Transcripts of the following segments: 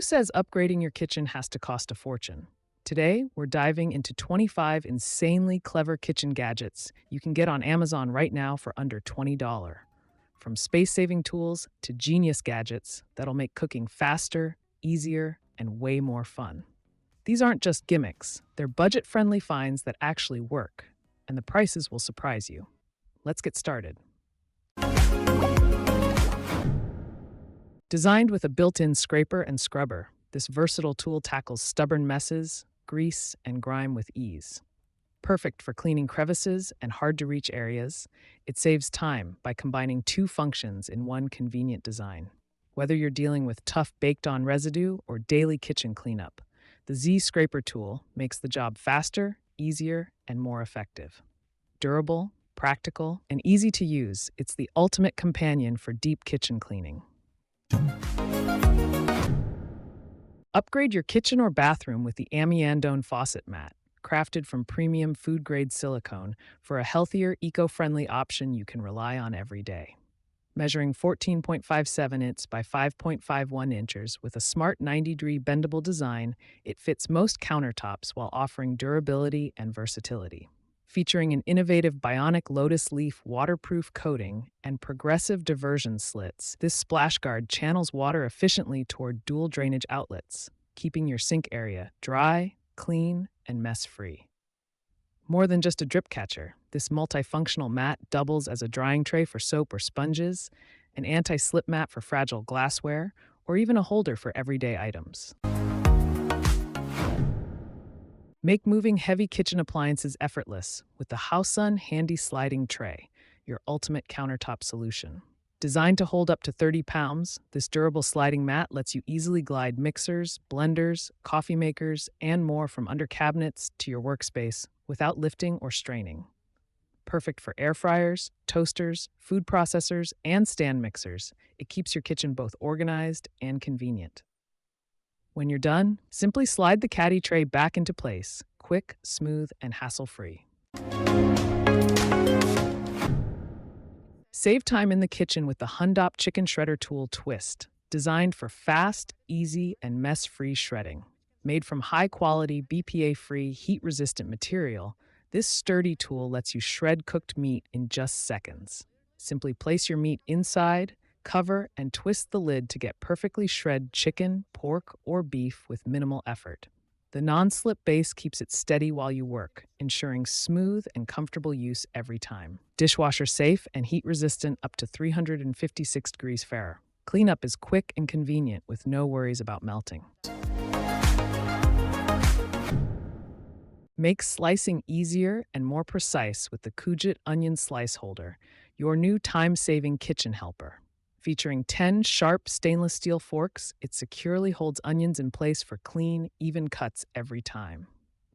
says upgrading your kitchen has to cost a fortune? Today, we're diving into 25 insanely clever kitchen gadgets you can get on Amazon right now for under $20. From space-saving tools to genius gadgets that'll make cooking faster, easier, and way more fun. These aren't just gimmicks, they're budget-friendly finds that actually work, and the prices will surprise you. Let's get started. Designed with a built-in scraper and scrubber, this versatile tool tackles stubborn messes, grease, and grime with ease. Perfect for cleaning crevices and hard-to-reach areas, it saves time by combining two functions in one convenient design. Whether you're dealing with tough baked-on residue or daily kitchen cleanup, the Zsiey scraper tool makes the job faster, easier, and more effective. Durable, practical, and easy to use, it's the ultimate companion for deep kitchen cleaning. Upgrade your kitchen or bathroom with the AMOAMI-Dish Faucet Mat, crafted from premium food-grade silicone for a healthier, eco-friendly option you can rely on every day. Measuring 14.57 inches by 5.51 inches with a smart 90-degree bendable design, it fits most countertops while offering durability and versatility. Featuring an innovative bionic lotus leaf waterproof coating and progressive diversion slits, this splash guard channels water efficiently toward dual drainage outlets, keeping your sink area dry, clean, and mess-free. More than just a drip catcher, this multifunctional mat doubles as a drying tray for soap or sponges, an anti-slip mat for fragile glassware, or even a holder for everyday items. Make moving heavy kitchen appliances effortless with the HauSun Handy Sliding Tray, your ultimate countertop solution. Designed to hold up to 30 pounds, this durable sliding mat lets you easily glide mixers, blenders, coffee makers, and more from under cabinets to your workspace without lifting or straining. Perfect for air fryers, toasters, food processors, and stand mixers, it keeps your kitchen both organized and convenient. When you're done, simply slide the caddy tray back into place, quick, smooth, and hassle-free. Save time in the kitchen with the Hundop Chicken Shredder Tool Twist, designed for fast, easy, and mess-free shredding. Made from high-quality, BPA-free, heat-resistant material, this sturdy tool lets you shred cooked meat in just seconds. Simply place your meat inside, cover, and twist the lid to get perfectly shred chicken, pork, or beef with minimal effort. The non-slip base keeps it steady while you work, ensuring smooth and comfortable use every time. Dishwasher safe and heat-resistant up to 356 degrees Fahrenheit. Cleanup is quick and convenient with no worries about melting. Make slicing easier and more precise with the Koujut onion slice holder, your new time-saving kitchen helper. Featuring 10 sharp stainless steel forks, it securely holds onions in place for clean, even cuts every time.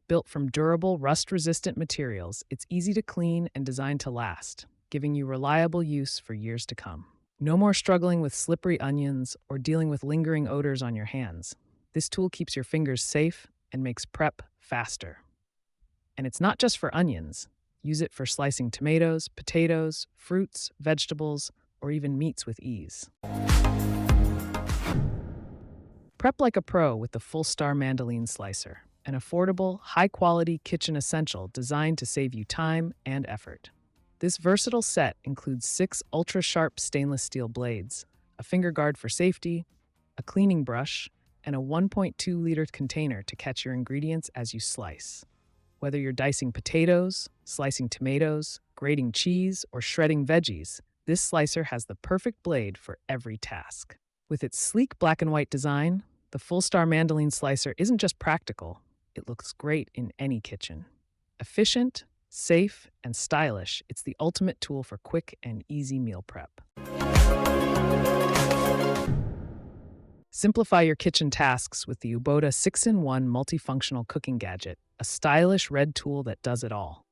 Built from durable, rust-resistant materials, it's easy to clean and designed to last, giving you reliable use for years to come. No more struggling with slippery onions or dealing with lingering odors on your hands. This tool keeps your fingers safe and makes prep faster. And it's not just for onions. Use it for slicing tomatoes, potatoes, fruits, vegetables, or even meats with ease. Prep like a pro with the Fullstar Mandoline Slicer, an affordable, high-quality kitchen essential designed to save you time and effort. This versatile set includes 6 ultra-sharp stainless steel blades, a finger guard for safety, a cleaning brush, and a 1.2-liter container to catch your ingredients as you slice. Whether you're dicing potatoes, slicing tomatoes, grating cheese, or shredding veggies, this slicer has the perfect blade for every task. With its sleek black and white design, the Fullstar Mandoline Slicer isn't just practical, it looks great in any kitchen. Efficient, safe, and stylish, it's the ultimate tool for quick and easy meal prep. Simplify your kitchen tasks with the Ouboda 6-in-1 multifunctional cooking gadget, a stylish red tool that does it all.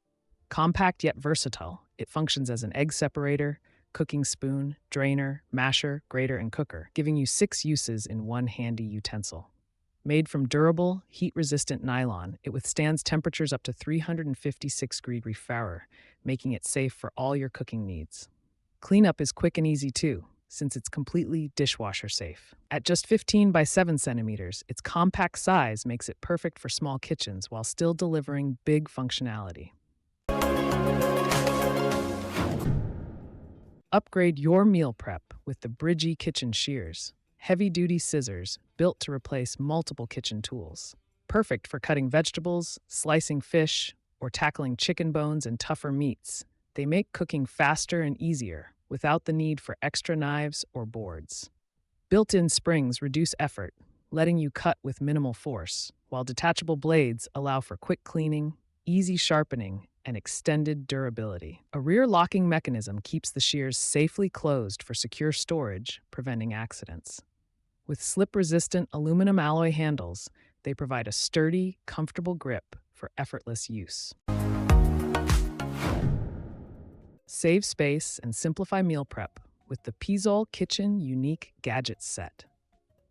Compact yet versatile, it functions as an egg separator, cooking spoon, drainer, masher, grater, and cooker, giving you 6 uses in one handy utensil. Made from durable, heat-resistant nylon, it withstands temperatures up to 356 degrees Fahrenheit, making it safe for all your cooking needs. Cleanup is quick and easy too. since it's completely dishwasher safe. At just 15 by 7 centimeters, its compact size makes it perfect for small kitchens while still delivering big functionality. Upgrade your meal prep with the Brigii kitchen shears, heavy-duty scissors built to replace multiple kitchen tools. Perfect for cutting vegetables, slicing fish, or tackling chicken bones and tougher meats. They make cooking faster and easier without the need for extra knives or boards. Built-in springs reduce effort, letting you cut with minimal force, while detachable blades allow for quick cleaning, easy sharpening, and extended durability. A rear locking mechanism keeps the shears safely closed for secure storage, preventing accidents. With slip-resistant aluminum alloy handles, they provide a sturdy, comfortable grip for effortless use. Save space and simplify meal prep with the Pisol Kitchen Unique Gadgets Set.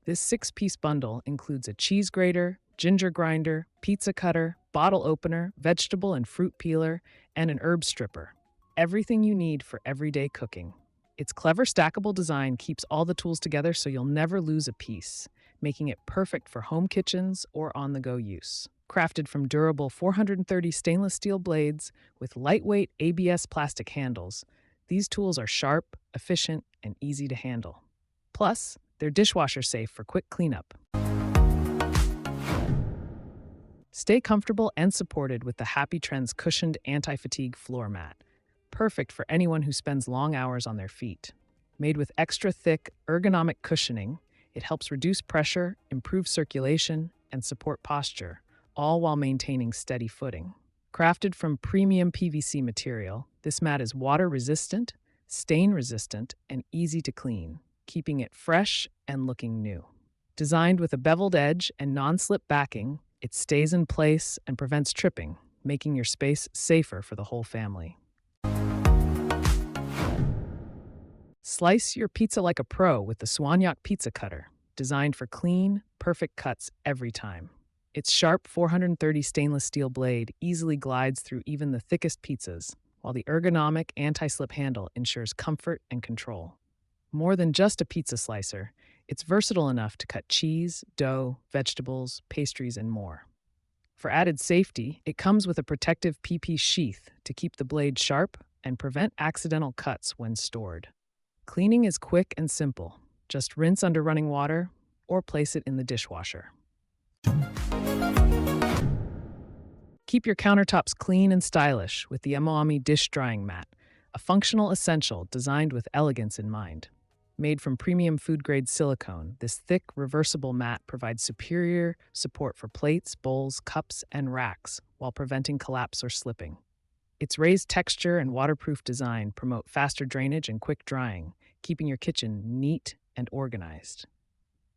This 6-piece bundle includes a cheese grater, ginger grinder, pizza cutter, bottle opener, vegetable and fruit peeler, and an herb stripper. Everything you need for everyday cooking. Its clever stackable design keeps all the tools together so you'll never lose a piece, making it perfect for home kitchens or on-the-go use. Crafted from durable 430 stainless steel blades with lightweight ABS plastic handles, these tools are sharp, efficient, and easy to handle. Plus, they're dishwasher safe for quick cleanup. Stay comfortable and supported with the HappyTrends cushioned anti-fatigue floor mat, perfect for anyone who spends long hours on their feet. Made with extra thick, ergonomic cushioning, it helps reduce pressure, improve circulation, and support posture, all while maintaining steady footing. Crafted from premium PVC material, this mat is water-resistant, stain-resistant, and easy to clean, keeping it fresh and looking new. Designed with a beveled edge and non-slip backing, it stays in place and prevents tripping, making your space safer for the whole family. Slice your pizza like a pro with the Suanyok pizza cutter, designed for clean, perfect cuts every time. Its sharp 430 stainless steel blade easily glides through even the thickest pizzas, while the ergonomic anti-slip handle ensures comfort and control. More than just a pizza slicer, it's versatile enough to cut cheese, dough, vegetables, pastries, and more. For added safety, it comes with a protective PP sheath to keep the blade sharp and prevent accidental cuts when stored. Cleaning is quick and simple. Just rinse under running water or place it in the dishwasher. Keep your countertops clean and stylish with the AMOAMI-Dish Drying Mat, a functional essential designed with elegance in mind. Made from premium food-grade silicone, this thick, reversible mat provides superior support for plates, bowls, cups, and racks while preventing collapse or slipping. Its raised texture and waterproof design promote faster drainage and quick drying, keeping your kitchen neat and organized.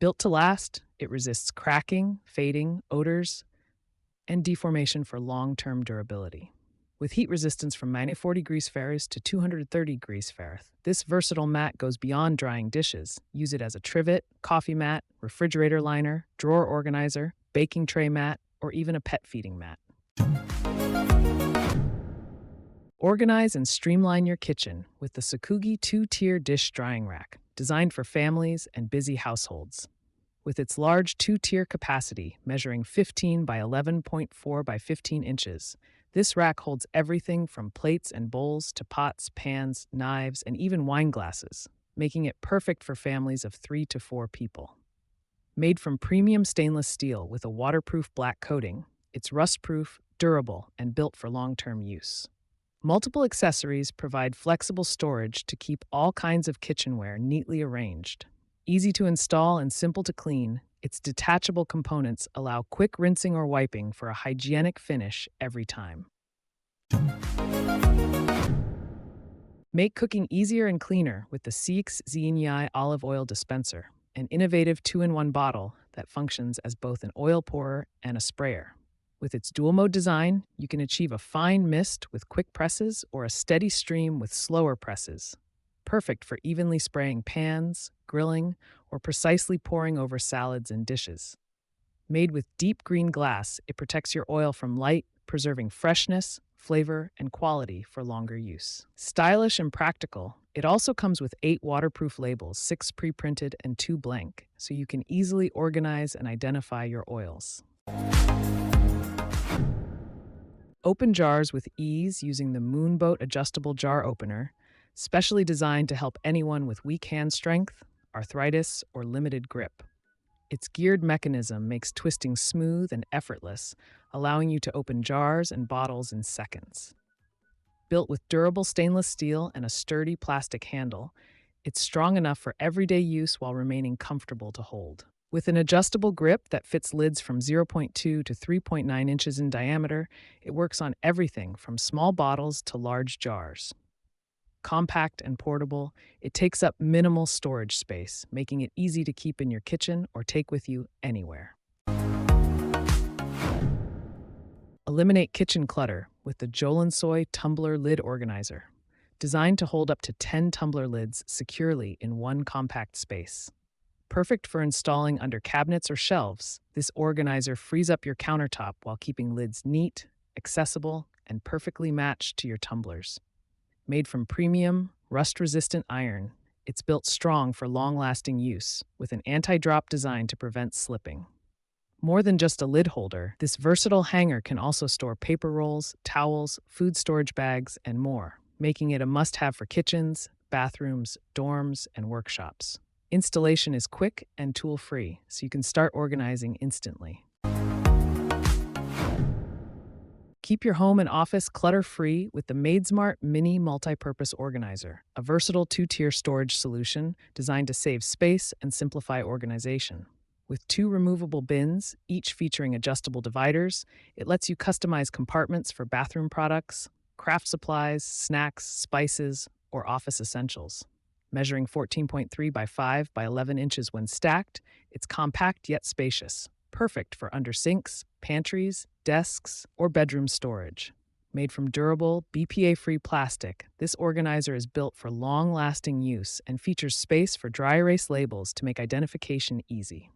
Built to last, it resists cracking, fading, odors, and deformation for long-term durability. With heat resistance from -40 degrees Fahrenheit to 230 degrees Fahrenheit, this versatile mat goes beyond drying dishes. Use it as a trivet, coffee mat, refrigerator liner, drawer organizer, baking tray mat, or even a pet feeding mat. Organize and streamline your kitchen with the Sakugi 2-tier dish drying rack, designed for families and busy households. With its large 2-tier capacity, measuring 15 by 11.4 by 15 inches, this rack holds everything from plates and bowls to pots, pans, knives, and even wine glasses, making it perfect for families of 3 to 4 people. Made from premium stainless steel with a waterproof black coating, it's rust-proof, durable, and built for long-term use. Multiple accessories provide flexible storage to keep all kinds of kitchenware neatly arranged. Easy to install and simple to clean, its detachable components allow quick rinsing or wiping for a hygienic finish every time. Make cooking easier and cleaner with the CXINYI olive oil dispenser, an innovative 2-in-1 bottle that functions as both an oil pourer and a sprayer. With its dual-mode design, you can achieve a fine mist with quick presses or a steady stream with slower presses. Perfect for evenly spraying pans, grilling, or precisely pouring over salads and dishes. Made with deep green glass, it protects your oil from light, preserving freshness, flavor, and quality for longer use. Stylish and practical, It also comes with 8 waterproof labels, 6 pre-printed and 2 blank, so you can easily organize and identify your oils. Open jars with ease using the Moonboat adjustable jar opener, specially designed to help anyone with weak hand strength, arthritis, or limited grip. Its geared mechanism makes twisting smooth and effortless, allowing you to open jars and bottles in seconds. Built with durable stainless steel and a sturdy plastic handle, it's strong enough for everyday use while remaining comfortable to hold. With an adjustable grip that fits lids from 0.2 to 3.9 inches in diameter, it works on everything from small bottles to large jars. Compact and portable, it takes up minimal storage space, making it easy to keep in your kitchen or take with you anywhere. Eliminate kitchen clutter with the Jolensoy Tumbler Lid Organizer, designed to hold up to 10 tumbler lids securely in one compact space. Perfect for installing under cabinets or shelves, this organizer frees up your countertop while keeping lids neat, accessible, and perfectly matched to your tumblers. Made from premium, rust-resistant iron, it's built strong for long-lasting use, with an anti-drop design to prevent slipping. More than just a lid holder, this versatile hanger can also store paper rolls, towels, food storage bags, and more, making it a must-have for kitchens, bathrooms, dorms, and workshops. Installation is quick and tool-free, so you can start organizing instantly. Keep your home and office clutter-free with the Madesmart Mini Multipurpose Organizer, a versatile 2-tier storage solution designed to save space and simplify organization. With 2 removable bins, each featuring adjustable dividers, it lets you customize compartments for bathroom products, craft supplies, snacks, spices, or office essentials. Measuring 14.3 by 5 by 11 inches when stacked, it's compact yet spacious, perfect for under sinks, pantries, desks, or bedroom storage. Made from durable, BPA-free plastic, this organizer is built for long-lasting use and features space for dry erase labels to make identification easy.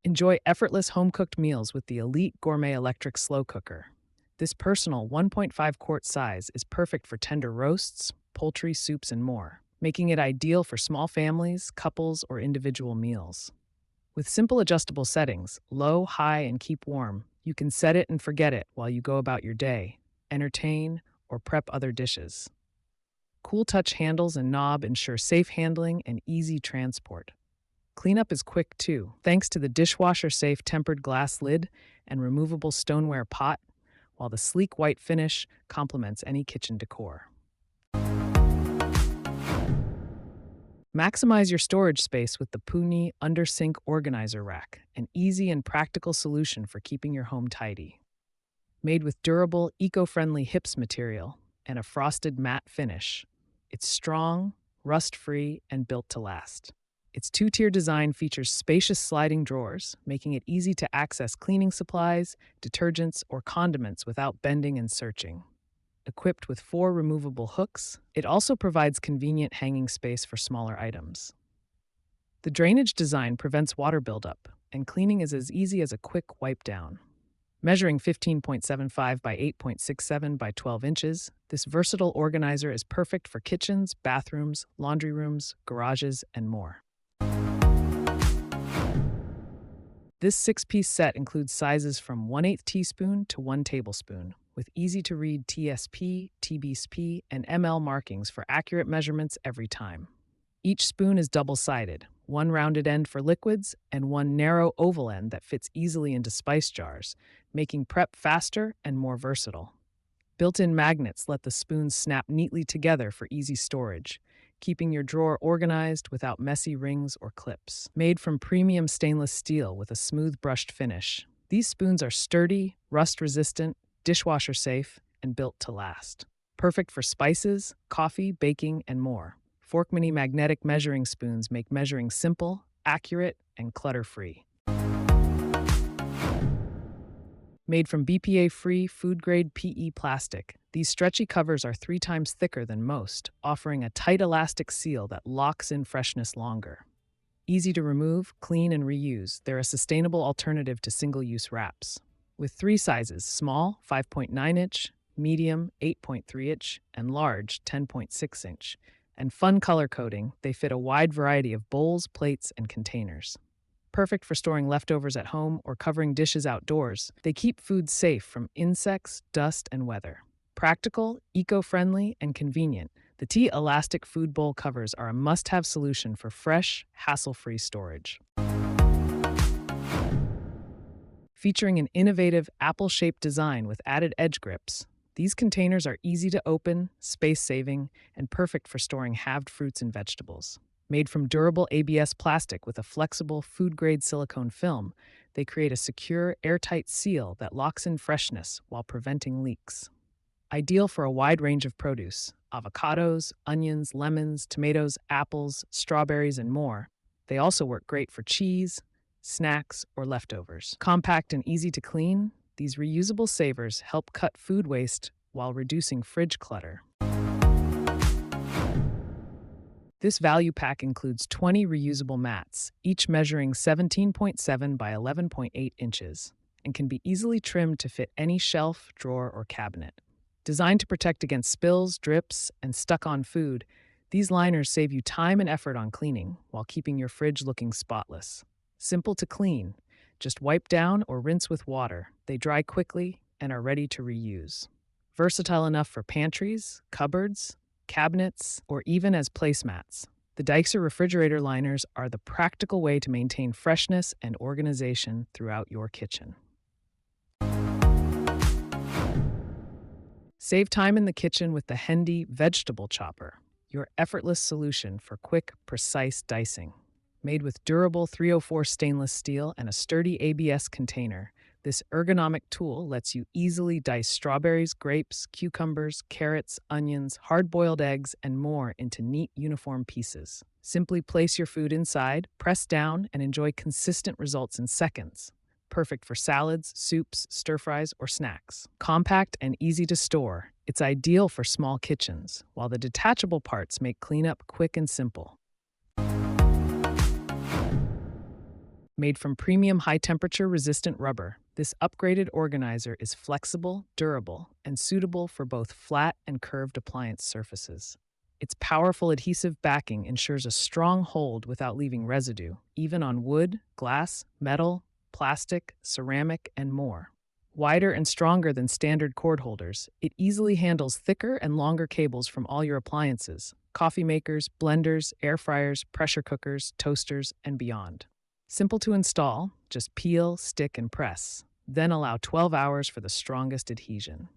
Enjoy effortless home-cooked meals with the Elite Gourmet Electric Slow Cooker. This personal 1.5 quart size is perfect for tender roasts, poultry, soups, and more, making it ideal for small families, couples, or individual meals. With simple adjustable settings, low, high, and keep warm, you can set it and forget it while you go about your day, entertain, or prep other dishes. Cool touch handles and knob ensure safe handling and easy transport. Cleanup is quick too, thanks to the dishwasher-safe tempered glass lid and removable stoneware pot, while the sleek white finish complements any kitchen decor. Maximize your storage space with the POUGNY Under-Sink Organizer Rack, an easy and practical solution for keeping your home tidy. Made with durable, eco-friendly HIPS material and a frosted matte finish, it's strong, rust-free, and built to last. Its 2-tier design features spacious sliding drawers, making it easy to access cleaning supplies, detergents, or condiments without bending and searching. Equipped with 4 removable hooks, it also provides convenient hanging space for smaller items. The drainage design prevents water buildup, and cleaning is as easy as a quick wipe down. Measuring 15.75 by 8.67 by 12 inches, this versatile organizer is perfect for kitchens, bathrooms, laundry rooms, garages, and more. This 6-piece set includes sizes from 1/8 teaspoon to 1 tablespoon, with easy-to-read TSP, TBSP, and ML markings for accurate measurements every time. Each spoon is double-sided, one rounded end for liquids and one narrow oval end that fits easily into spice jars, making prep faster and more versatile. Built-in magnets let the spoons snap neatly together for easy storage, keeping your drawer organized without messy rings or clips. Made from premium stainless steel with a smooth brushed finish, these spoons are sturdy, rust-resistant, dishwasher-safe, and built to last. Perfect for spices, coffee, baking, and more. Forkmannie's magnetic measuring spoons make measuring simple, accurate, and clutter-free. Made from BPA-free, food-grade PE plastic, these stretchy covers are 3 times thicker than most, offering a tight elastic seal that locks in freshness longer. Easy to remove, clean, and reuse, they're a sustainable alternative to single-use wraps. With 3 sizes, small, 5.9-inch, medium 8.3-inch, and large 10.6-inch. And fun color coding, they fit a wide variety of bowls, plates, and containers. Perfect for storing leftovers at home or covering dishes outdoors, they keep food safe from insects, dust, and weather. Practical, eco-friendly, and convenient, the T-Elastic food bowl covers are a must-have solution for fresh, hassle-free storage. Featuring an innovative apple-shaped design with added edge grips, these containers are easy to open, space-saving, and perfect for storing halved fruits and vegetables. Made from durable ABS plastic with a flexible food-grade silicone film, they create a secure, airtight seal that locks in freshness while preventing leaks. Ideal for a wide range of produce: avocados, onions, lemons, tomatoes, apples, strawberries, and more. They also work great for cheese, snacks, or leftovers. Compact and easy to clean, these reusable savers help cut food waste while reducing fridge clutter. This value pack includes 20 reusable mats, each measuring 17.7 by 11.8 inches, and can be easily trimmed to fit any shelf, drawer, or cabinet. Designed to protect against spills, drips, and stuck-on food, these liners save you time and effort on cleaning while keeping your fridge looking spotless. Simple to clean. Just wipe down or rinse with water. They dry quickly and are ready to reuse. Versatile enough for pantries, cupboards, cabinets, or even as placemats. The Daixer refrigerator liners are the practical way to maintain freshness and organization throughout your kitchen. Save time in the kitchen with the Hendy vegetable chopper, your effortless solution for quick, precise dicing. Made with durable 304 stainless steel and a sturdy ABS container, this ergonomic tool lets you easily dice strawberries, grapes, cucumbers, carrots, onions, hard-boiled eggs, and more into neat, uniform pieces. Simply place your food inside, press down, and enjoy consistent results in seconds. Perfect for salads, soups, stir-fries, or snacks. Compact and easy to store, it's ideal for small kitchens, while the detachable parts make cleanup quick and simple. Made from premium high-temperature resistant rubber, this upgraded organizer is flexible, durable, and suitable for both flat and curved appliance surfaces. Its powerful adhesive backing ensures a strong hold without leaving residue, even on wood, glass, metal, plastic, ceramic, and more. Wider and stronger than standard cord holders, it easily handles thicker and longer cables from all your appliances: coffee makers, blenders, air fryers, pressure cookers, toasters, and beyond. Simple to install, just peel, stick, and press. Then allow 12 hours for the strongest adhesion.